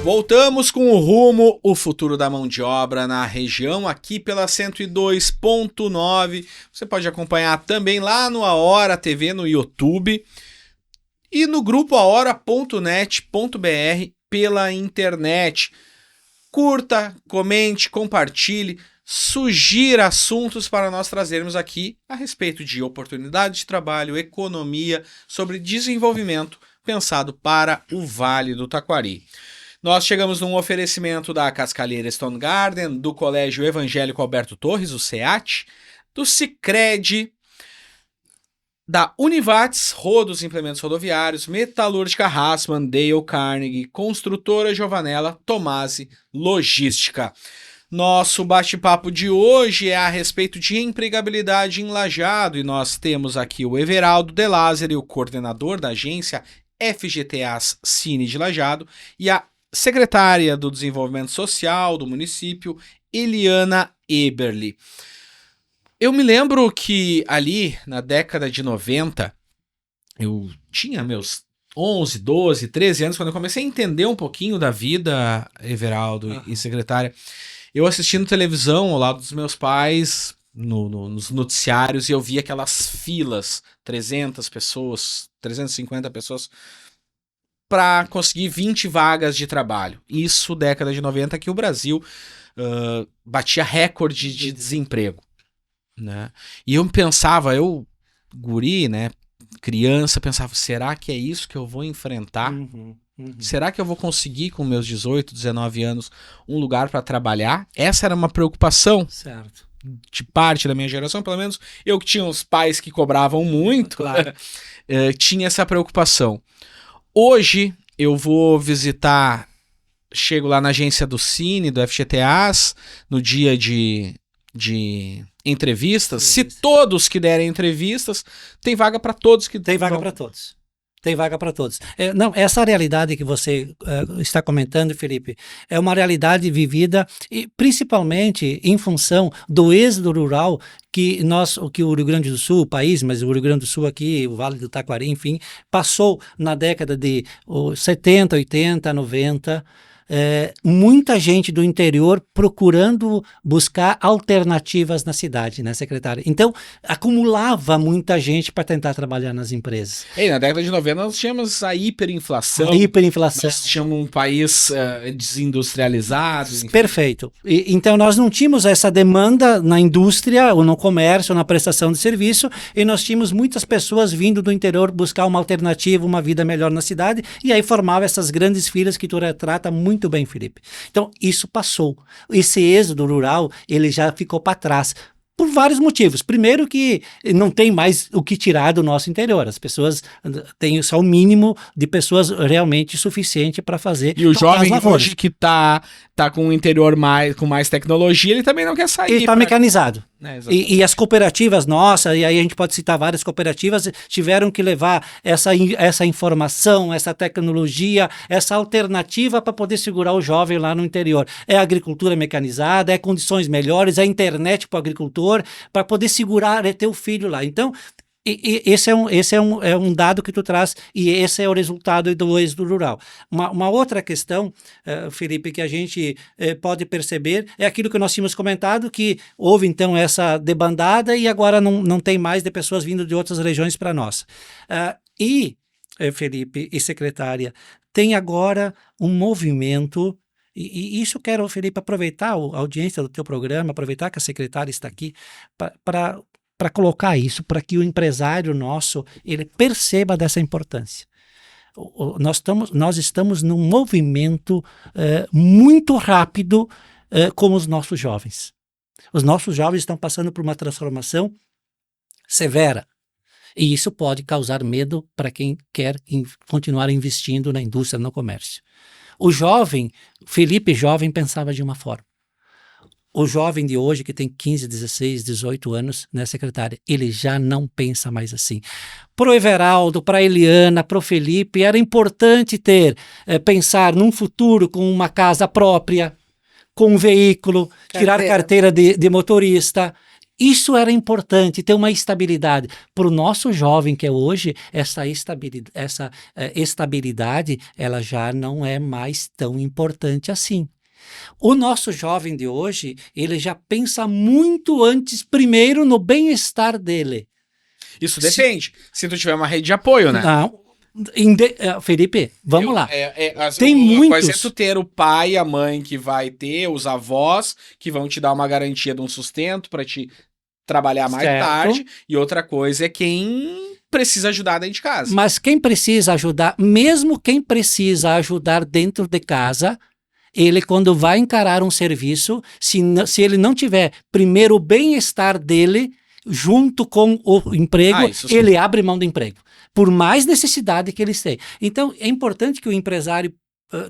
Voltamos com o Rumo, o futuro da mão de obra na região, aqui pela 102.9. Você pode acompanhar também lá no Ahora TV no YouTube e no grupo ahora.net.br pela internet. Curta, comente, compartilhe, sugira assuntos para nós trazermos aqui a respeito de oportunidade de trabalho, economia, sobre desenvolvimento pensado para o Vale do Taquari. Nós chegamos num oferecimento da Cascalheira Stone Garden, do Colégio Evangélico Alberto Torres, o SEAT, do Sicredi, da Univates, Rodos Implementos Rodoviários, Metalúrgica Hassmann, Dale Carnegie, Construtora Giovanella, Tomasi Logística. Nosso bate-papo de hoje é a respeito de empregabilidade em Lajeado e nós temos aqui o Everaldo De Lázari, o coordenador da agência FGTAs Cine de Lajeado, e a secretária do Desenvolvimento Social do município, Eliana Eberli. Eu me lembro que ali, na década de 90, eu tinha meus 11, 12, 13 anos, quando eu comecei a entender um pouquinho da vida, Everaldo e secretária, eu assistindo televisão ao lado dos meus pais, nos noticiários e eu via aquelas filas, 300 pessoas, 350 pessoas, para conseguir 20 vagas de trabalho. Isso, década de 90, que o Brasil batia recorde de desemprego, né? E eu pensava, guri, né, criança, pensava, será que é isso que eu vou enfrentar? Será que eu vou conseguir, com meus 18, 19 anos, um lugar para trabalhar? Essa era uma preocupação Certo. de parte da minha geração, pelo menos eu que tinha os pais que cobravam muito, Claro. tinha essa preocupação. Hoje eu vou visitar, chego lá na agência do Cine, do FGTAs, no dia de entrevistas. Se todos que derem entrevistas, tem vaga para todos que Tem vaga para todos. Tem vaga para todos. Não, essa realidade que você está comentando, Felipe, é uma realidade vivida e principalmente em função do êxodo rural que o Rio Grande do Sul, o país, mas o Rio Grande do Sul aqui, o Vale do Taquari, enfim, passou na década de 70, 80, 90. Muita gente do interior procurando buscar alternativas na cidade, né, secretária? Então, acumulava muita gente para tentar trabalhar nas empresas. Na década de 90 nós tínhamos a hiperinflação. Nós tínhamos um país desindustrializado. Enfim. Perfeito. Então, nós não tínhamos essa demanda na indústria, ou no comércio, ou na prestação de serviço, e nós tínhamos muitas pessoas vindo do interior buscar uma alternativa, uma vida melhor na cidade, e aí formava essas grandes filas que tu retrata muito bem, Felipe. Então, isso passou. Esse êxodo rural, ele já ficou para trás. Por vários motivos. Primeiro que não tem mais o que tirar do nosso interior. As pessoas têm só o mínimo de pessoas realmente suficiente para fazer. E o jovem hoje que tá com o interior com mais tecnologia, ele também não quer sair. Ele está mecanizado. E as cooperativas nossas, e aí a gente pode citar várias cooperativas, tiveram que levar essa informação, essa tecnologia, essa alternativa para poder segurar o jovem lá no interior. É agricultura mecanizada, é condições melhores, é internet para o agricultor, para poder segurar, ter o filho lá. Então, esse é um dado que tu traz, e esse é o resultado do êxodo rural. Uma outra questão, Felipe, que a gente pode perceber é aquilo que nós tínhamos comentado, que houve então essa debandada e agora não tem mais de pessoas vindo de outras regiões para nós. Felipe e secretária, tem agora um movimento. E isso eu quero, Felipe, aproveitar a audiência do teu programa, aproveitar que a secretária está aqui para colocar isso, para que o empresário nosso ele perceba dessa importância. Nós estamos num movimento muito rápido com os nossos jovens. Os nossos jovens estão passando por uma transformação severa. E isso pode causar medo para quem quer continuar investindo na indústria, no comércio. O jovem, Felipe jovem, pensava de uma forma. O jovem de hoje, que tem 15, 16, 18 anos, né, secretária, ele já não pensa mais assim. Para o Everaldo, para a Eliana, para o Felipe, era importante pensar num futuro com uma casa própria, com um veículo, tirar carteira de motorista. Isso era importante, ter uma estabilidade. Para o nosso jovem que é hoje, essa estabilidade ela já não é mais tão importante assim. O nosso jovem de hoje, ele já pensa muito antes, primeiro, no bem-estar dele. Isso depende. Se tu tiver uma rede de apoio, né? Não. Felipe, vamos lá. Tem muitos. Coisa é tu ter o pai e a mãe que vai ter, os avós que vão te dar uma garantia de um sustento para te trabalhar mais tarde. E outra coisa é quem precisa ajudar dentro de casa. Mas quem precisa ajudar, mesmo quem precisa ajudar dentro de casa, ele, quando vai encarar um serviço, se ele não tiver primeiro o bem-estar dele, junto com o emprego, ele abre mão do emprego, por mais necessidade que ele tenha. Então, é importante que o empresário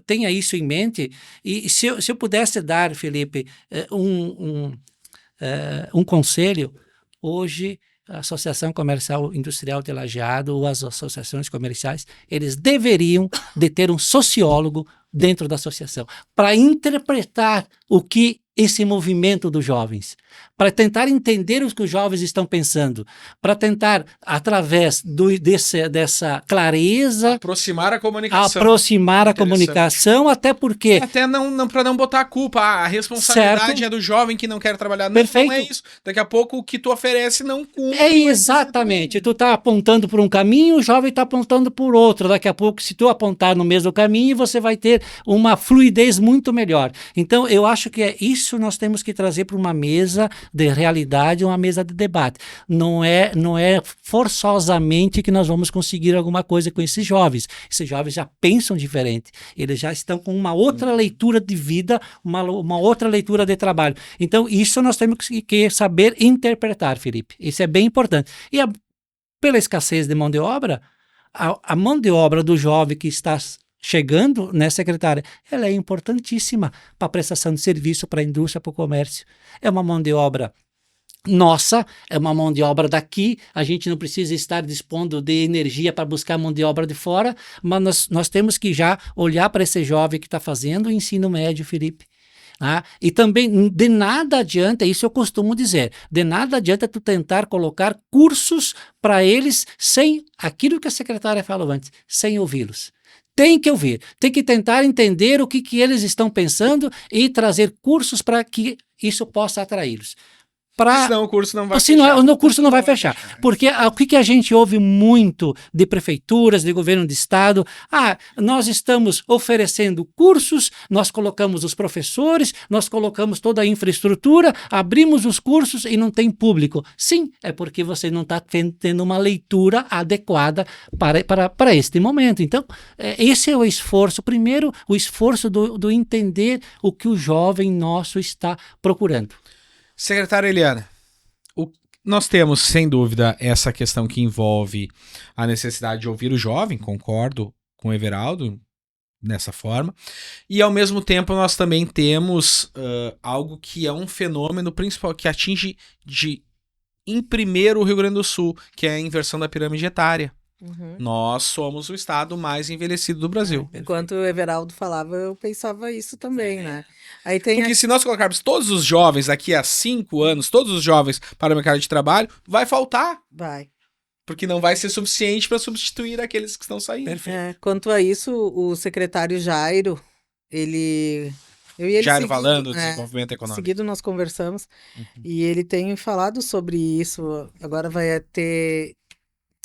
tenha isso em mente, e se eu pudesse dar, Felipe, um conselho, hoje a Associação Comercial Industrial de Lajeado ou as associações comerciais, eles deveriam de ter um sociólogo dentro da associação, para interpretar o que esse movimento dos jovens, para tentar entender o que os jovens estão pensando, para tentar, através dessa clareza, Aproximar a comunicação, até porque... Até não para não botar a culpa, a responsabilidade é do jovem que não quer trabalhar. Não, não é isso. Daqui a pouco o que tu oferece não cumpre. É exatamente. Tu tá apontando por um caminho, o jovem tá apontando por outro. Daqui a pouco, se tu apontar no mesmo caminho, você vai ter uma fluidez muito melhor. Então, eu acho que é isso nós temos que trazer para uma mesa de realidade, uma mesa de debate. Não é forçosamente que nós vamos conseguir alguma coisa com esses jovens. Esses jovens já pensam diferente. Eles já estão com uma outra leitura de vida, uma outra leitura de trabalho. Então, isso nós temos que saber interpretar, Felipe. Isso é bem importante. E pela escassez de mão de obra, a mão de obra do jovem que está chegando, né, secretária, ela é importantíssima para a prestação de serviço, para a indústria, para o comércio. É uma mão de obra nossa, é uma mão de obra daqui, a gente não precisa estar dispondo de energia para buscar mão de obra de fora, mas nós temos que já olhar para esse jovem que está fazendo o ensino médio, Felipe. E também de nada adianta, isso eu costumo dizer, de nada adianta tu tentar colocar cursos para eles sem aquilo que a secretária falou antes, sem ouvi-los. Tem que ouvir, tem que tentar entender o que eles estão pensando e trazer cursos para que isso possa atraí-los. Senão o curso não vai fechar. O curso não vai fechar. Porque o que a gente ouve muito de prefeituras, de governo de estado, nós estamos oferecendo cursos, nós colocamos os professores, nós colocamos toda a infraestrutura, abrimos os cursos e não tem público. Sim, é porque você não está tendo uma leitura adequada para este momento. Então, esse é o esforço. Primeiro, o esforço do entender o que o jovem nosso está procurando. Secretária Eliana, nós temos, sem dúvida, essa questão que envolve a necessidade de ouvir o jovem, concordo com o Everaldo nessa forma, e ao mesmo tempo nós também temos algo que é um fenômeno principal que atinge em primeiro o Rio Grande do Sul, que é a inversão da pirâmide etária. Uhum. Nós somos o estado mais envelhecido do Brasil. Enquanto o Everaldo falava, eu pensava isso também, né? Aí Porque se nós colocarmos todos os jovens daqui a 5 anos, todos os jovens para o mercado de trabalho, vai faltar. Vai. Porque não vai ser suficiente para substituir aqueles que estão saindo. Quanto a isso, o secretário Jairo, Jairo Valando, Desenvolvimento Econômico. Seguido nós conversamos, e ele tem falado sobre isso. Agora vai ter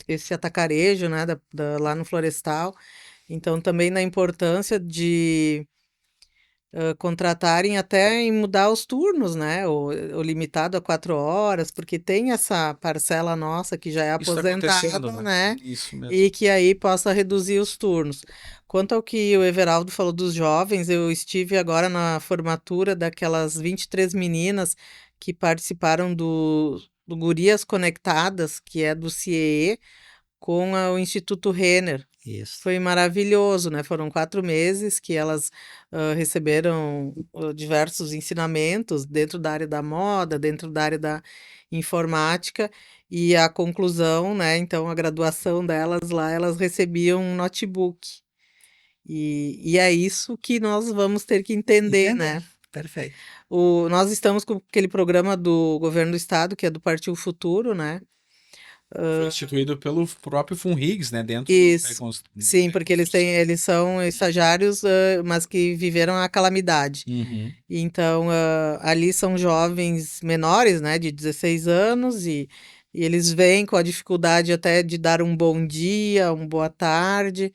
esse atacarejo, né, lá no Florestal. Então, também na importância de contratarem até em mudar os turnos, né, ou limitado a 4 horas, porque tem essa parcela nossa que já é aposentada, né, Isso mesmo. e que aí possa reduzir os turnos. Quanto ao que o Everaldo falou dos jovens, eu estive agora na formatura daquelas 23 meninas que participaram do Gurias Conectadas, que é do CIEE, com o Instituto Renner. Isso. Foi maravilhoso, né? Foram 4 meses que elas receberam diversos ensinamentos dentro da área da moda, dentro da área da informática, e a conclusão, né? Então, a graduação delas lá, elas recebiam um notebook. E é isso que nós vamos ter que entender, né? Perfeito. Nós estamos com aquele programa do governo do estado, que é do Partiu Futuro, né? Foi instituído pelo próprio FUNRIGS, né? Dentro Isso. Sim, porque eles são estagiários, mas que viveram a calamidade. Uhum. Então, ali são jovens menores, né? De 16 anos e eles vêm com a dificuldade até de dar um bom dia, uma boa tarde.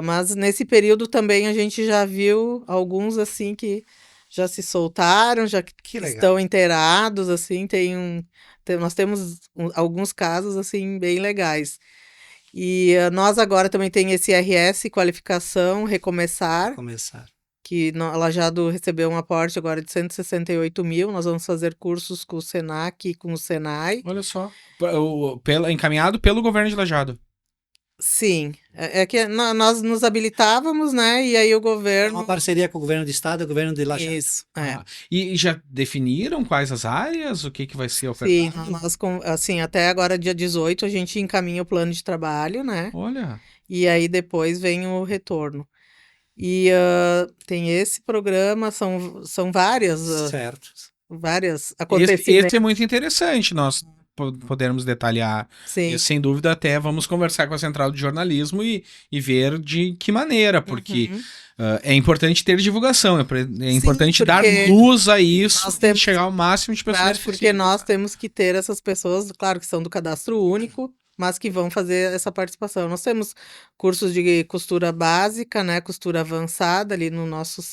Mas nesse período também a gente já viu alguns, assim, que já se soltaram, já estão inteirados, assim, nós temos alguns casos, assim, bem legais. E nós agora também tem esse RS, Qualificação, Recomeçar. Que Lajado recebeu um aporte agora de 168 mil, nós vamos fazer cursos com o Senac e com o Senai. Olha só, encaminhado pelo governo de Lajado. Sim, é que nós nos habilitávamos, né, e aí o governo... Uma parceria com o governo do estado e o governo de Lajado. Isso, E já definiram quais as áreas, o que vai ser ofertado? Sim, assim, até agora, dia 18, a gente encaminha o plano de trabalho, né? Olha! E aí depois vem o retorno. E tem esse programa, são Certo. várias acontecimentos. Esse é muito interessante, nós podermos detalhar. Sim. E, sem dúvida, até vamos conversar com a Central de Jornalismo e ver de que maneira, porque é importante ter divulgação, é importante dar luz a isso, nós temos, chegar ao máximo de pessoas claro, porque nós temos que ter essas pessoas, claro que são do cadastro único, mas que vão fazer essa participação. Nós temos cursos de costura básica, né, costura avançada ali no nosso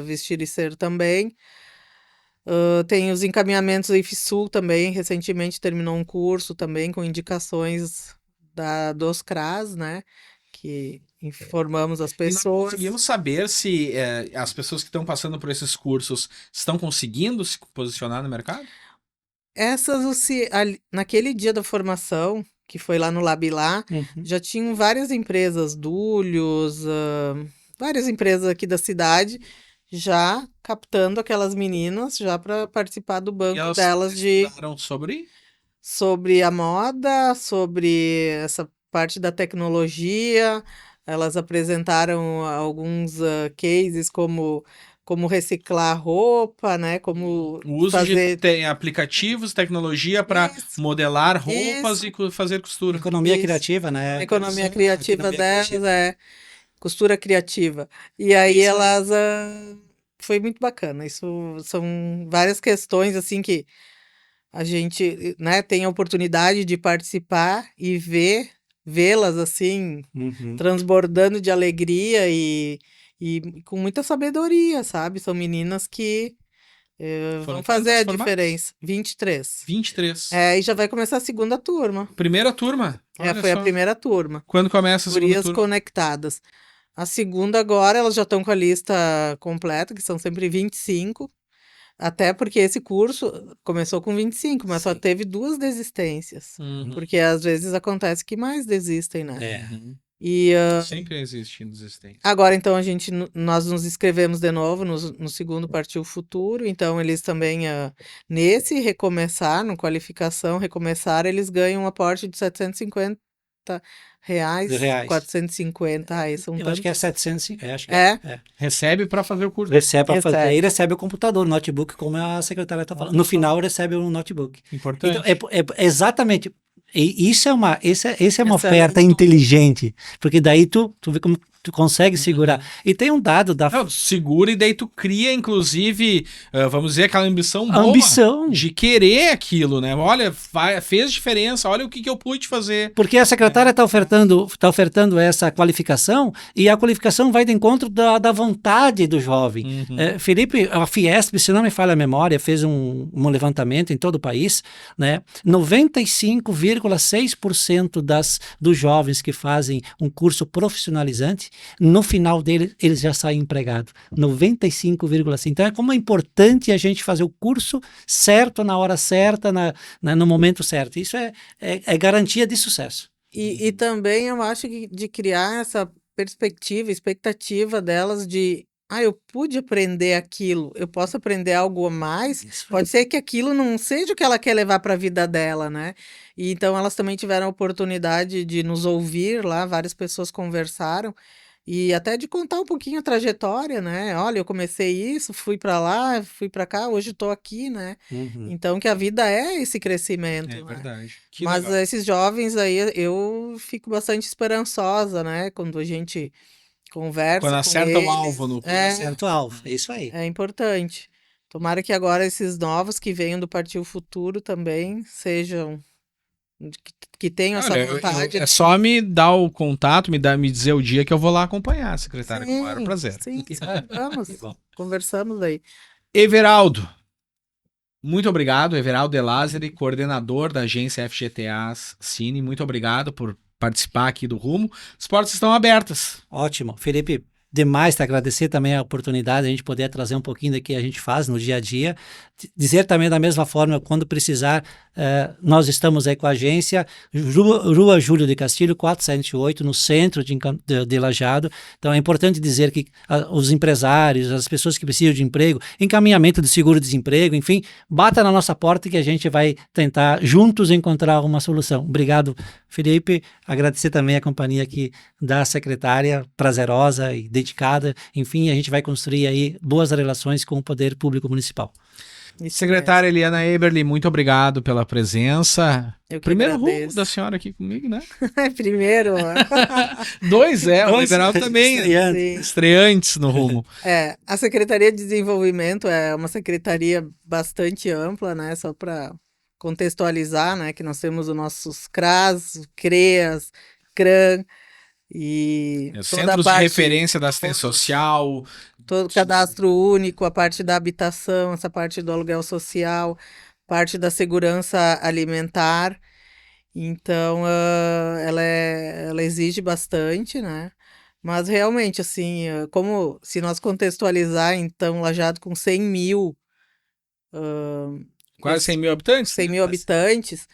Vestir e Ser também. Tem os encaminhamentos do IFSUL também, recentemente terminou um curso também com indicações dos CRAS, né, que informamos as pessoas. E nós conseguimos saber se as pessoas que estão passando por esses cursos estão conseguindo se posicionar no mercado? Naquele dia da formação, que foi lá no Labilá, já tinham várias empresas, Dúlios, várias empresas aqui da cidade, já captando aquelas meninas já para participar do banco delas sobre a moda, sobre essa parte da tecnologia. Elas apresentaram alguns cases como reciclar roupa, né? Como o uso de aplicativos, tecnologia para modelar roupas e fazer costura. Economia criativa, né? A economia criativa delas é costura criativa. E aí elas... foi muito bacana. Isso são várias questões, assim, que a gente, né, tem a oportunidade de participar e vê-las, assim, transbordando de alegria e com muita sabedoria, sabe? São meninas que vão fazer a diferença. 23. 23. E já vai começar a segunda turma. Primeira turma? Foi a primeira turma. Quando começa a segunda turma? Gurias conectadas. A segunda agora, elas já estão com a lista completa, que são sempre 25. Até porque esse curso começou com 25, mas só teve 2 desistências. Porque às vezes acontece que mais desistem, né? E, sempre existe desistência. Agora, então, nós nos inscrevemos de novo no segundo Partiu Futuro. Então, eles também, nesse recomeçar, no qualificação, recomeçar, eles ganham um aporte de R$750, 450. Eu acho que é 700. Acho que recebe para fazer o curso. Recebe para fazer. E recebe o computador, o notebook, como a secretária está falando. No final, recebe um notebook. Importante. Então, exatamente. E isso é uma oferta inteligente, porque daí tu vê como tu consegue segurar. E tem um dado da... Não, segura e daí tu cria, inclusive, vamos dizer, aquela ambição de querer aquilo, né? Olha, fez diferença, olha o que eu pude fazer. Porque a secretária está ofertando essa qualificação e a qualificação vai de encontro da vontade do jovem. Felipe, a Fiesp, se não me falha a memória, fez um levantamento em todo o país, né? 95,6% dos jovens que fazem um curso profissionalizante, no final dele, eles já saem empregados. 95,5%. Então, é como é importante a gente fazer o curso certo, na hora certa, no momento certo. Isso é garantia de sucesso. E também eu acho que de criar essa perspectiva, expectativa delas de eu pude aprender aquilo, eu posso aprender algo a mais. Pode ser que aquilo não seja o que ela quer levar para a vida dela, né? E então elas também tiveram a oportunidade de nos ouvir lá, várias pessoas conversaram e até de contar um pouquinho a trajetória, né? Olha, eu comecei isso, fui para lá, fui para cá, hoje estou aqui, né? Então que a vida é esse crescimento. É verdade. Mas legal. Esses jovens aí, eu fico bastante esperançosa, né? Quando a gente conversa quando acerta com eles, o alvo. Acerta o alvo, é isso aí. É importante. Tomara que agora esses novos que venham do Partiu Futuro também sejam, que tenham essa vontade. É só me dar o contato, me dizer o dia que eu vou lá acompanhar, secretária, com o maior prazer. Sim, conversamos aí. Everaldo, muito obrigado, Everaldo De Lázari, coordenador da agência FGTA Cine, muito obrigado por participar aqui do Rumo. As portas estão abertas. Ótimo. Felipe, demais te agradecer também a oportunidade de a gente poder trazer um pouquinho do que a gente faz no dia a dia. Dizer também da mesma forma, quando precisar, nós estamos aí com a agência, Rua Júlio de Castilho, 408, no centro de Lajeado. Então é importante dizer que os empresários, as pessoas que precisam de emprego, encaminhamento de seguro-desemprego, enfim, bata na nossa porta que a gente vai tentar juntos encontrar uma solução. Obrigado, Felipe. Agradecer também a companhia aqui da secretária, prazerosa e dedicada. Enfim, a gente vai construir aí boas relações com o poder público municipal. Isso Secretária Eliana Eberli, muito obrigado pela presença. Eu que Primeiro agradeço. rumo da senhora aqui comigo, né? Primeiro, Dois, o Dois liberal também. estreantes. sim. Estreantes no rumo. A Secretaria de Desenvolvimento é uma secretaria bastante ampla, né? Só para contextualizar, né? Que nós temos os nossos CRAS, CREAS, CRAN e toda a Centros de parte, referência da assistência social. todo cadastro único, a parte da habitação, essa parte do aluguel social, parte da segurança alimentar. Então, ela exige bastante, né? Mas realmente, assim, como se nós contextualizar, então, Lajeado com 100 mil, Quase 100 mil habitantes? 100 mil habitantes,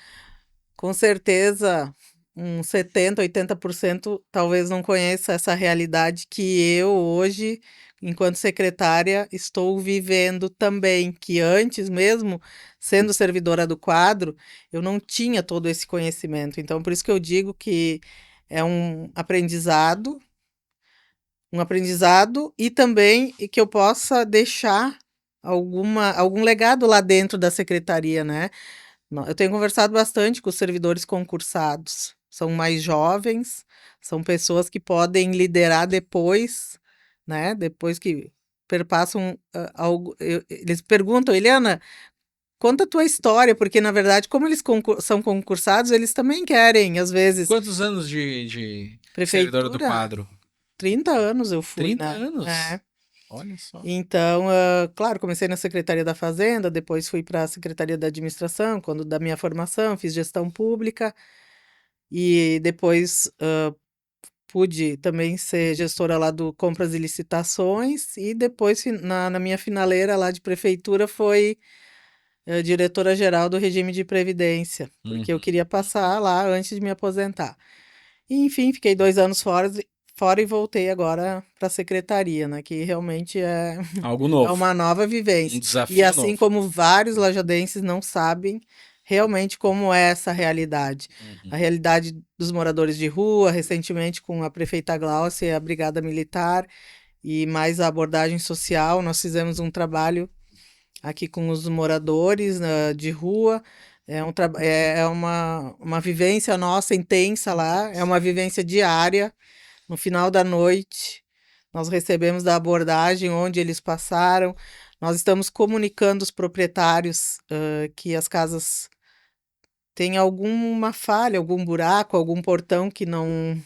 com certeza uns 70, 80% talvez não conheça essa realidade que eu hoje, enquanto secretária, estou vivendo também, que antes mesmo, sendo servidora do quadro, eu não tinha todo esse conhecimento. Então, por isso que eu digo que é um aprendizado e também que eu possa deixar algum legado lá dentro da secretaria, né? Eu tenho conversado bastante com os servidores concursados. São mais jovens, são pessoas que podem liderar depois, né? Depois que perpassam algo. Eles perguntam, Eliana, conta a tua história, porque na verdade, como eles são concursados, eles também querem, às vezes. Quantos anos de Prefeitura, servidora do quadro? 30 anos eu fui. 30 né? anos? É. Olha só. Então, claro, comecei na Secretaria da Fazenda, depois fui para a Secretaria da Administração, quando da minha formação, fiz gestão pública, e depois pude também ser gestora lá do Compras e Licitações, e depois, na minha finaleira lá de prefeitura, foi diretora-geral do regime de previdência, porque eu queria passar lá antes de me aposentar. E, enfim, fiquei 2 anos fora e voltei agora para a secretaria, né? Que realmente é Algo novo. é uma nova vivência. Um desafio E assim novo. como vários lajadenses não sabem realmente como é essa realidade. A realidade dos moradores de rua, recentemente com a prefeita Glaucia e a Brigada Militar, e mais a abordagem social, nós fizemos um trabalho aqui com os moradores de rua. É uma vivência nossa intensa lá, é uma vivência diária. No final da noite, nós recebemos da abordagem onde eles passaram. Nós estamos comunicando os proprietários que as casas têm alguma falha, algum buraco, algum portão que não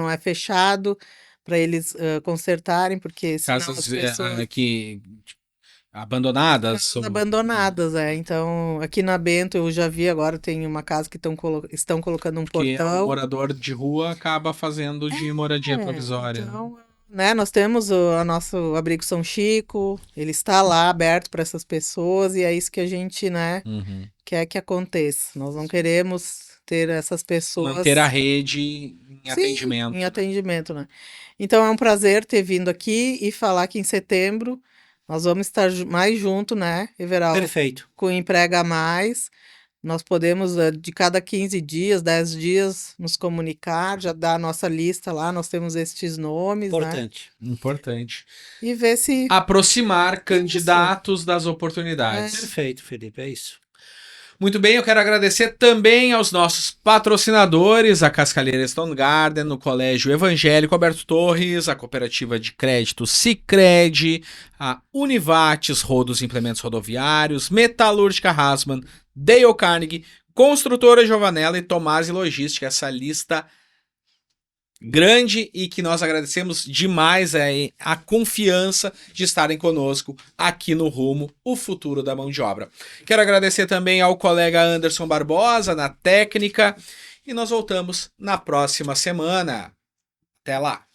é fechado, para eles consertarem, porque senão as Casas pessoas... que abandonadas. Casas abandonadas, Então, aqui na Bento eu já vi, agora tem uma casa que estão colocando um Que portão. o morador de rua acaba fazendo de moradia provisória. Então, né, nós temos o nosso abrigo São Chico, ele está lá aberto para essas pessoas e é isso que a gente, né, quer que aconteça. Nós não queremos ter essas pessoas... Manter a rede em atendimento. em atendimento, né. Então é um prazer ter vindo aqui e falar que em setembro nós vamos estar mais junto, né, Everaldo? Perfeito. Com Emprega Mais. Nós podemos, de cada 15 dias, 10 dias, nos comunicar, já dar a nossa lista lá, nós temos estes nomes, Importante. né? Importante. E ver se... Aproximar candidatos das oportunidades. Perfeito, Felipe, é isso. Muito bem, eu quero agradecer também aos nossos patrocinadores, a Cascalheira Stone Garden, no Colégio Evangélico Alberto Torres, a Cooperativa de Crédito Sicredi, a Univates Rodos e Implementos Rodoviários, Metalúrgica Hasman, Dale Carnegie, Construtora Giovanella e Tomás e Logística. Essa lista grande e que nós agradecemos demais a confiança de estarem conosco aqui no Rumo, o futuro da mão de obra. Quero agradecer também ao colega Anderson Barbosa na técnica e nós voltamos na próxima semana. Até lá!